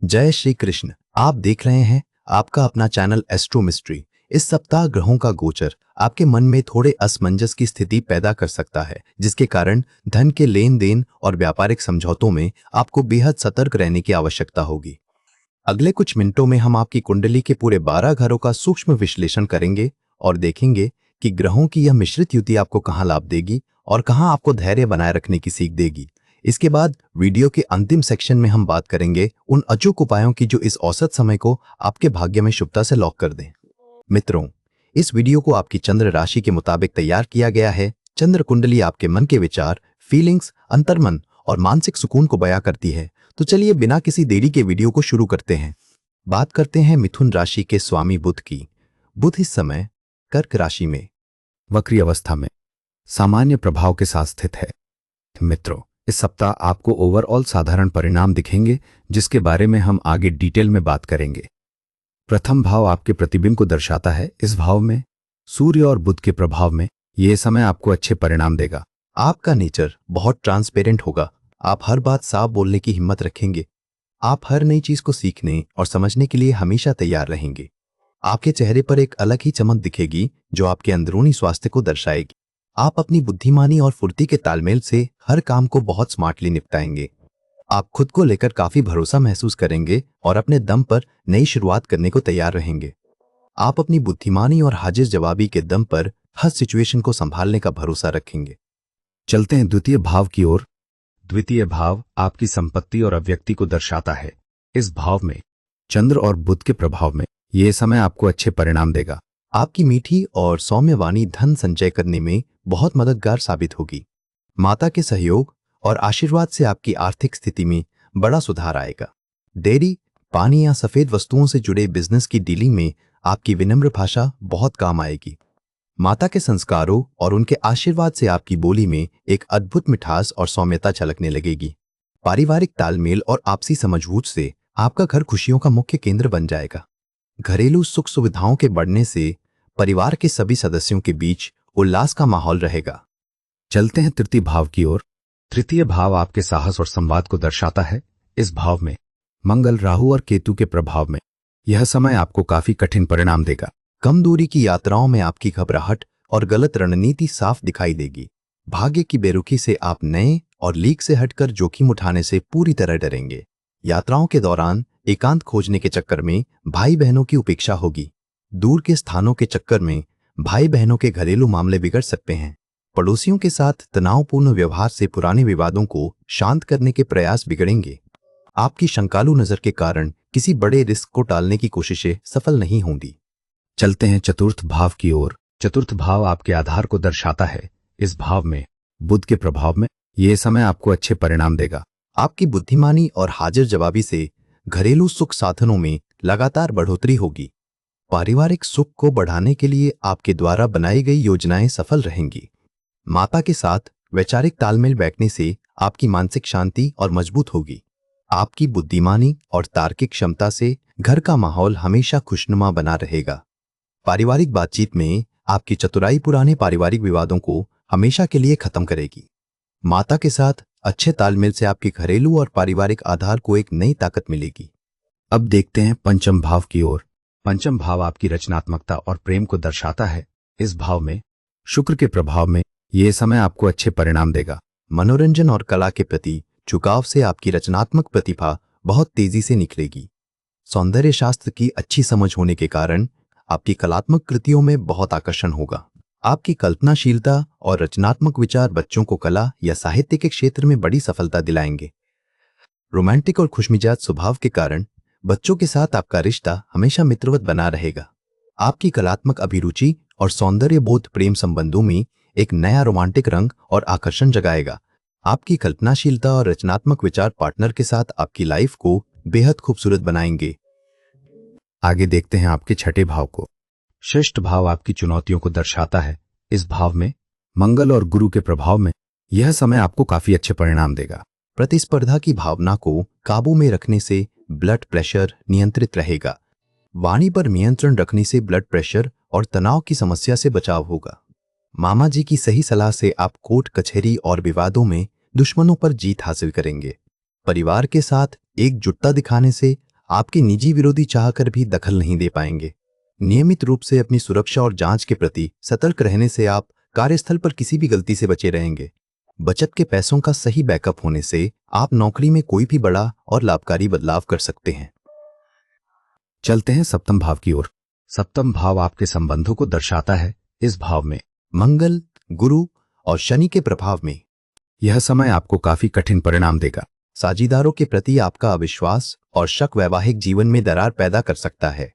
जय श्री कृष्ण। आप देख रहे हैं आपका अपना चैनल एस्ट्रो मिस्ट्री। इस सप्ताह ग्रहों का गोचर आपके मन में थोड़े असमंजस की स्थिति पैदा कर सकता है, जिसके कारण धन के लेन देन और व्यापारिक समझौतों में आपको बेहद सतर्क रहने की आवश्यकता होगी। अगले कुछ मिनटों में हम आपकी कुंडली के पूरे 12 घरों का सूक्ष्म विश्लेषण करेंगे और देखेंगे कि ग्रहों की यह मिश्रित युति आपको कहां लाभ देगी और कहां आपको धैर्य बनाए रखने की सीख देगी। इसके बाद वीडियो के अंतिम सेक्शन में हम बात करेंगे उन अचूक उपायों की जो इस औसत समय को आपके भाग्य में शुभता से लॉक कर दें। मित्रों, इस वीडियो को आपकी चंद्र राशि के मुताबिक तैयार किया गया है। चंद्र कुंडली आपके मन के विचार, फीलिंग्स, अंतर्मन और मानसिक सुकून को बयां करती है। तो चलिए बिना किसी देरी के वीडियो को शुरू करते हैं। बात करते हैं मिथुन राशि के स्वामी बुध की। बुध इस समय कर्क राशि में वक्री अवस्था में सामान्य प्रभाव के साथ स्थित है। मित्रों, इस सप्ताह आपको ओवरऑल साधारण परिणाम दिखेंगे, जिसके बारे में हम आगे डिटेल में बात करेंगे। प्रथम भाव आपके प्रतिबिंब को दर्शाता है। इस भाव में सूर्य और बुध के प्रभाव में यह समय आपको अच्छे परिणाम देगा। आपका नेचर बहुत ट्रांसपेरेंट होगा। आप हर बात साफ बोलने की हिम्मत रखेंगे। आप हर नई चीज को सीखने और समझने के लिए हमेशा तैयार रहेंगे। आपके चेहरे पर एक अलग ही चमक दिखेगी जो आपके अंदरूनी स्वास्थ्य को दर्शाएगी। आप अपनी बुद्धिमानी और फुर्ती के तालमेल से हर काम को बहुत स्मार्टली निपटाएंगे। आप खुद को लेकर काफी भरोसा महसूस करेंगे और अपने दम पर नई शुरुआत करने को तैयार रहेंगे। आप अपनी बुद्धिमानी और हाजिर जवाबी के दम पर हर सिचुएशन को संभालने का भरोसा रखेंगे। चलते हैं द्वितीय भाव की ओर। द्वितीय भाव आपकी संपत्ति और अव्यक्ति को दर्शाता है। इस भाव में चंद्र और बुध के प्रभाव में यह समय आपको अच्छे परिणाम देगा। आपकी मीठी और सौम्य वाणी धन संचय करने में बहुत मददगार साबित होगी। माता के सहयोग और आशीर्वाद से आपकी आर्थिक स्थिति में बड़ा सुधार आएगा। डेयरी, पानी या सफेद वस्तुओं से जुड़े बिजनेस की डीलिंग में आपकी विनम्र भाषा बहुत काम आएगी। माता के संस्कारों और उनके आशीर्वाद से आपकी बोली में एक अद्भुत मिठास और सौम्यता झलकने लगेगी। पारिवारिक तालमेल और आपसी समझबूझ से आपका घर खुशियों का मुख्य केंद्र बन जाएगा। घरेलू सुख सुविधाओं के बढ़ने से परिवार के सभी सदस्यों के बीच उल्लास का माहौल रहेगा। चलते हैं तृतीय भाव की ओर। तृतीय भाव आपके साहस और संवाद को दर्शाता है। इस भाव में मंगल, राहु और केतु के प्रभाव में यह समय आपको काफी कठिन परिणाम देगा। कम दूरी की यात्राओं में आपकी घबराहट और गलत रणनीति साफ दिखाई देगी। भाग्य की बेरुखी से आप नए और लीक से हटकर जोखिम उठाने से पूरी तरह डरेंगे। यात्राओं के दौरान एकांत खोजने के चक्कर में भाई बहनों की उपेक्षा होगी। दूर के स्थानों के चक्कर में भाई बहनों के घरेलू मामले बिगड़ सकते हैं। पड़ोसियों के साथ तनावपूर्ण व्यवहार से पुराने विवादों को शांत करने के प्रयास बिगड़ेंगे। आपकी शंकालु नजर के कारण किसी बड़े रिस्क को टालने की कोशिशें सफल नहीं होंगी। चलते हैं चतुर्थ भाव की ओर। चतुर्थ भाव आपके आधार को दर्शाता है। इस भाव में बुध के प्रभाव में यह समय आपको अच्छे परिणाम देगा। आपकी बुद्धिमानी और हाजिर जवाबी से घरेलू सुख साधनों में लगातार बढ़ोतरी होगी। पारिवारिक सुख को बढ़ाने के लिए आपके द्वारा बनाई गई योजनाएं सफल रहेंगी। माता के साथ वैचारिक तालमेल बैठने से आपकी मानसिक शांति और मजबूत होगी। आपकी बुद्धिमानी और तार्किक क्षमता से घर का माहौल हमेशा खुशनुमा बना रहेगा। पारिवारिक बातचीत में आपकी चतुराई पुराने पारिवारिक विवादों को हमेशा के लिए खत्म करेगी। माता के साथ अच्छे तालमेल से आपके घरेलू और पारिवारिक आधार को एक नई ताकत मिलेगी। अब देखते हैं पंचम भाव की ओर। पंचम भाव आपकी रचनात्मकता और प्रेम को दर्शाता है। इस भाव में शुक्र के प्रभाव में यह समय आपको अच्छे परिणाम देगा। मनोरंजन और कला के प्रति झुकाव से आपकी रचनात्मक प्रतिभा बहुत तेजी से निखरेगी। सौंदर्य शास्त्र की अच्छी समझ होने के कारण आपकी कलात्मक कृतियों में बहुत आकर्षण होगा। आपकी कल्पनाशीलता और रचनात्मक विचार बच्चों को कला या साहित्य के क्षेत्र में बड़ी सफलता दिलाएंगे। रोमांटिक और खुशमिजाज स्वभाव के कारण बच्चों के साथ आपका रिश्ता हमेशा मित्रवत बना रहेगा। आपकी कलात्मक अभिरुचि और सौंदर्य बोध प्रेम संबंधों में एक नया रोमांटिक रंग और आकर्षण जगाएगा। आपकी कल्पनाशीलता और रचनात्मक विचार पार्टनर के साथ आपकी लाइफ को बेहद खूबसूरत बनाएंगे। आगे देखते हैं आपके छठे भाव को। षष्ठ भाव आपकी चुनौतियों को दर्शाता है। इस भाव में मंगल और गुरु के प्रभाव में यह समय आपको काफी अच्छे परिणाम देगा। प्रतिस्पर्धा की भावना को काबू में रखने से ब्लड प्रेशर नियंत्रित रहेगा। वाणी पर नियंत्रण रखने से ब्लड प्रेशर और तनाव की समस्या से बचाव होगा। मामा जी की सही सलाह से आप कोर्ट कचहरी और विवादों में दुश्मनों पर जीत हासिल करेंगे। परिवार के साथ एकजुटता दिखाने से आपके निजी विरोधी चाहकर भी दखल नहीं दे पाएंगे। नियमित रूप से अपनी सुरक्षा और जांच के प्रति सतर्क रहने से आप कार्यस्थल पर किसी भी गलती से बचे रहेंगे। बचत के पैसों का सही बैकअप होने से आप नौकरी में कोई भी बड़ा और लाभकारी बदलाव कर सकते हैं। चलते हैं सप्तम भाव की ओर। सप्तम भाव आपके संबंधों को दर्शाता है। इस भाव में मंगल, गुरु और शनि के प्रभाव में यह समय आपको काफी कठिन परिणाम देगा। साझेदारों के प्रति आपका अविश्वास और शक वैवाहिक जीवन में दरार पैदा कर सकता है।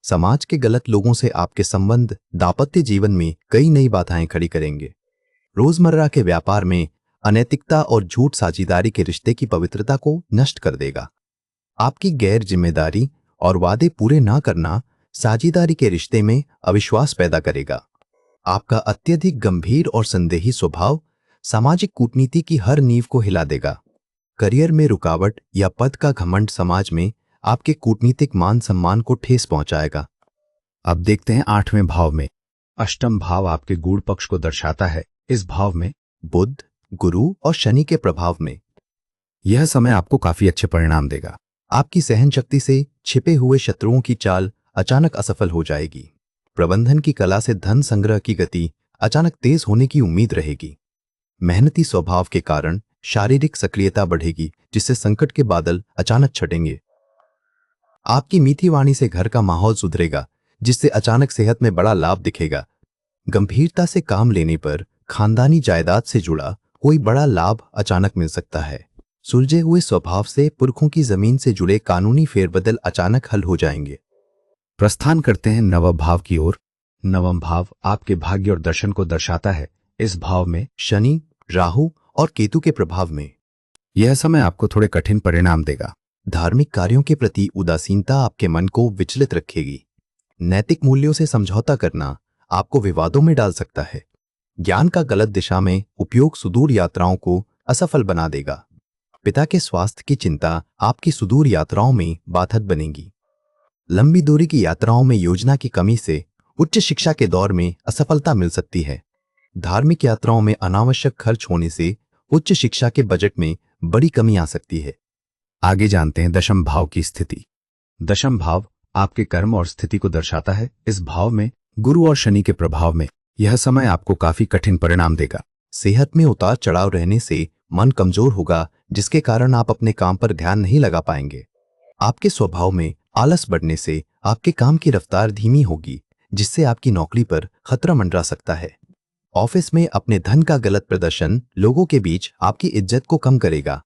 समाज के गलत लोगों से आपके संबंध दाम्पत्य जीवन में कई नई बाधाएं खड़ी करेंगे। रोजमर्रा के व्यापार में अनैतिकता और झूठ साझेदारी के रिश्ते की पवित्रता को नष्ट कर देगा। आपकी गैर जिम्मेदारी और वादे पूरे ना करना साझेदारी के रिश्ते में अविश्वास पैदा करेगा। आपका अत्यधिक गंभीर और संदेही स्वभाव सामाजिक कूटनीति की हर नींव को हिला देगा। करियर में रुकावट या पद का घमंड समाज में आपके कूटनीतिक मान सम्मान को ठेस पहुंचाएगा। अब देखते हैं आठवें भाव में। अष्टम भाव आपके गूढ़ पक्ष को दर्शाता है। इस भाव में बुध, गुरु और शनि के प्रभाव में यह समय आपको काफी अच्छे परिणाम देगा। आपकी सहन शक्ति से छिपे हुए शत्रुओं की चाल अचानक असफल हो जाएगी। प्रबंधन की कला से धन संग्रह की गति अचानक तेज होने की उम्मीद रहेगी। मेहनती स्वभाव के कारण शारीरिक सक्रियता बढ़ेगी, जिससे संकट के बादल अचानक छटेंगे। आपकी मीठी वाणी से घर का माहौल सुधरेगा, जिससे अचानक सेहत में बड़ा लाभ दिखेगा। गंभीरता से काम लेने पर खानदानी जायदाद से जुड़ा कोई बड़ा लाभ अचानक मिल सकता है। सुलझे हुए स्वभाव से पुरखों की जमीन से जुड़े कानूनी फेरबदल अचानक हल हो जाएंगे। प्रस्थान करते हैं नवम भाव की ओर। नवम भाव आपके भाग्य और दर्शन को दर्शाता है। इस भाव में शनि, राहु और केतु के प्रभाव में यह समय आपको थोड़े कठिन परिणाम देगा। धार्मिक कार्यों के प्रति उदासीनता आपके मन को विचलित रखेगी। नैतिक मूल्यों से समझौता करना आपको विवादों में डाल सकता है। ज्ञान का गलत दिशा में उपयोग सुदूर यात्राओं को असफल बना देगा। पिता के स्वास्थ्य की चिंता आपकी सुदूर यात्राओं में बाधक बनेगी। लंबी दूरी की यात्राओं में योजना की कमी से उच्च शिक्षा के दौर में असफलता मिल सकती है। धार्मिक यात्राओं में अनावश्यक खर्च होने से उच्च शिक्षा के बजट में बड़ी कमी आ सकती है। आगे जानते हैं दशम भाव की स्थिति। दशम भाव आपके कर्म और स्थिति को दर्शाता है। इस भाव में गुरु और शनि के प्रभाव में यह समय आपको काफी कठिन परिणाम देगा। सेहत में उतार चढ़ाव रहने से मन कमजोर होगा, जिसके कारण आप अपने काम पर ध्यान नहीं लगा पाएंगे। आपके स्वभाव में आलस बढ़ने से आपके काम की रफ्तार धीमी होगी, जिससे आपकी नौकरी पर खतरा मंडरा सकता है। ऑफिस में अपने धन का गलत प्रदर्शन लोगों के बीच आपकी इज्जत को कम करेगा।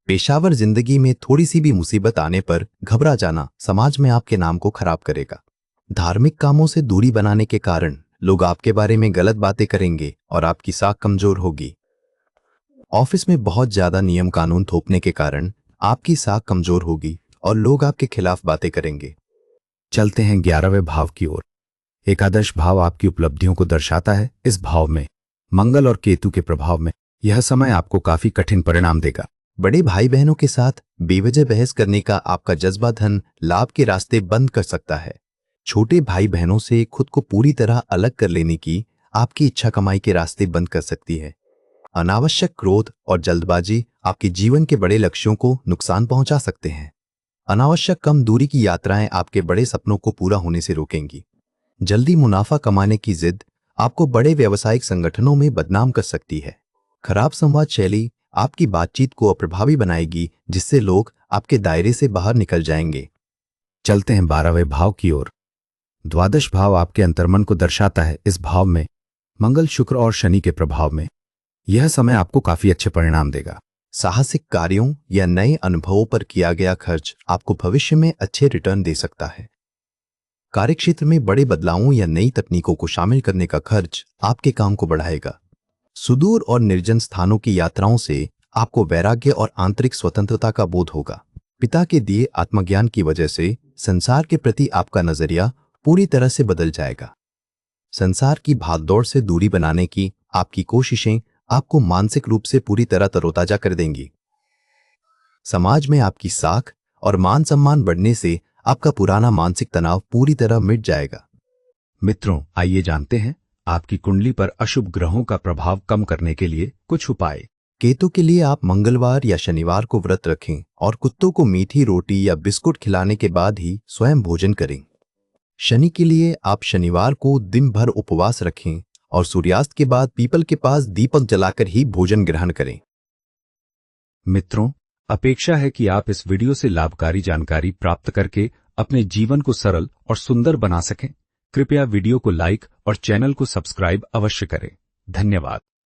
पेशावर जिंदगी में थोड़ी सी भी मुसीबत आने पर घबरा जाना समाज में आपके नाम को खराब करेगा। धार्मिक कामों से दूरी बनाने के कारण लोग आपके बारे में गलत बातें करेंगे और आपकी साख कमजोर होगी। ऑफिस में बहुत ज्यादा नियम कानून थोपने के कारण आपकी साख कमजोर होगी और लोग आपके खिलाफ बातें करेंगे। चलते हैं 11वें भाव की ओर। एकादश भाव आपकी उपलब्धियों को दर्शाता है। इस भाव में मंगल और केतु के प्रभाव में यह समय आपको काफी कठिन परिणाम देगा। बड़े भाई बहनों के साथ बेवजह बहस करने का आपका जज्बा धन लाभ के रास्ते बंद कर सकता है। छोटे भाई बहनों से खुद को पूरी तरह अलग कर लेने की आपकी इच्छा कमाई के रास्ते बंद कर सकती है। अनावश्यक क्रोध और जल्दबाजी आपके जीवन के बड़े लक्ष्यों को नुकसान पहुंचा सकते हैं। अनावश्यक कम दूरी की यात्राएं आपके बड़े सपनों को पूरा होने से रोकेंगी। जल्दी मुनाफा कमाने की जिद आपको बड़े व्यावसायिक संगठनों में बदनाम कर सकती है। खराब संवाद शैली आपकी बातचीत को अप्रभावी बनाएगी, जिससे लोग आपके दायरे से बाहर निकल जाएंगे। चलते हैं 12वें भाव की ओर। द्वादश भाव आपके अंतर्मन को दर्शाता है। इस भाव में मंगल, शुक्र और शनि के प्रभाव में यह समय आपको काफी अच्छे परिणाम देगा। साहसिक कार्यों या नए अनुभवों पर किया गया खर्च आपको भविष्य में अच्छे रिटर्न दे सकता है। कार्यक्षेत्र में बड़े बदलावों या नई तकनीकों को शामिल करने का खर्च आपके काम को बढ़ाएगा। सुदूर और निर्जन स्थानों की यात्राओं से आपको वैराग्य और आंतरिक स्वतंत्रता का बोध होगा। पिता के दिए आत्मज्ञान की वजह से संसार के प्रति आपका नजरिया पूरी तरह से बदल जाएगा। संसार की भागदौड़ से दूरी बनाने की आपकी कोशिशें आपको मानसिक रूप से पूरी तरह तरोताजा कर देंगी। समाज में आपकी साख और मान सम्मान बढ़ने से आपका पुराना मानसिक तनाव पूरी तरह मिट जाएगा। मित्रों, आइए जानते हैं आपकी कुंडली पर अशुभ ग्रहों का प्रभाव कम करने के लिए कुछ उपाय। केतु के लिए आप मंगलवार या शनिवार को व्रत रखें और कुत्तों को मीठी रोटी या बिस्कुट खिलाने के बाद ही स्वयं भोजन करें। शनि के लिए आप शनिवार को दिन भर उपवास रखें और सूर्यास्त के बाद पीपल के पास दीपक जलाकर ही भोजन ग्रहण करें। मित्रों, अपेक्षा है कि आप इस वीडियो से लाभकारी जानकारी प्राप्त करके अपने जीवन को सरल और सुंदर बना सकें। कृपया वीडियो को लाइक और चैनल को सब्सक्राइब अवश्य करें। धन्यवाद।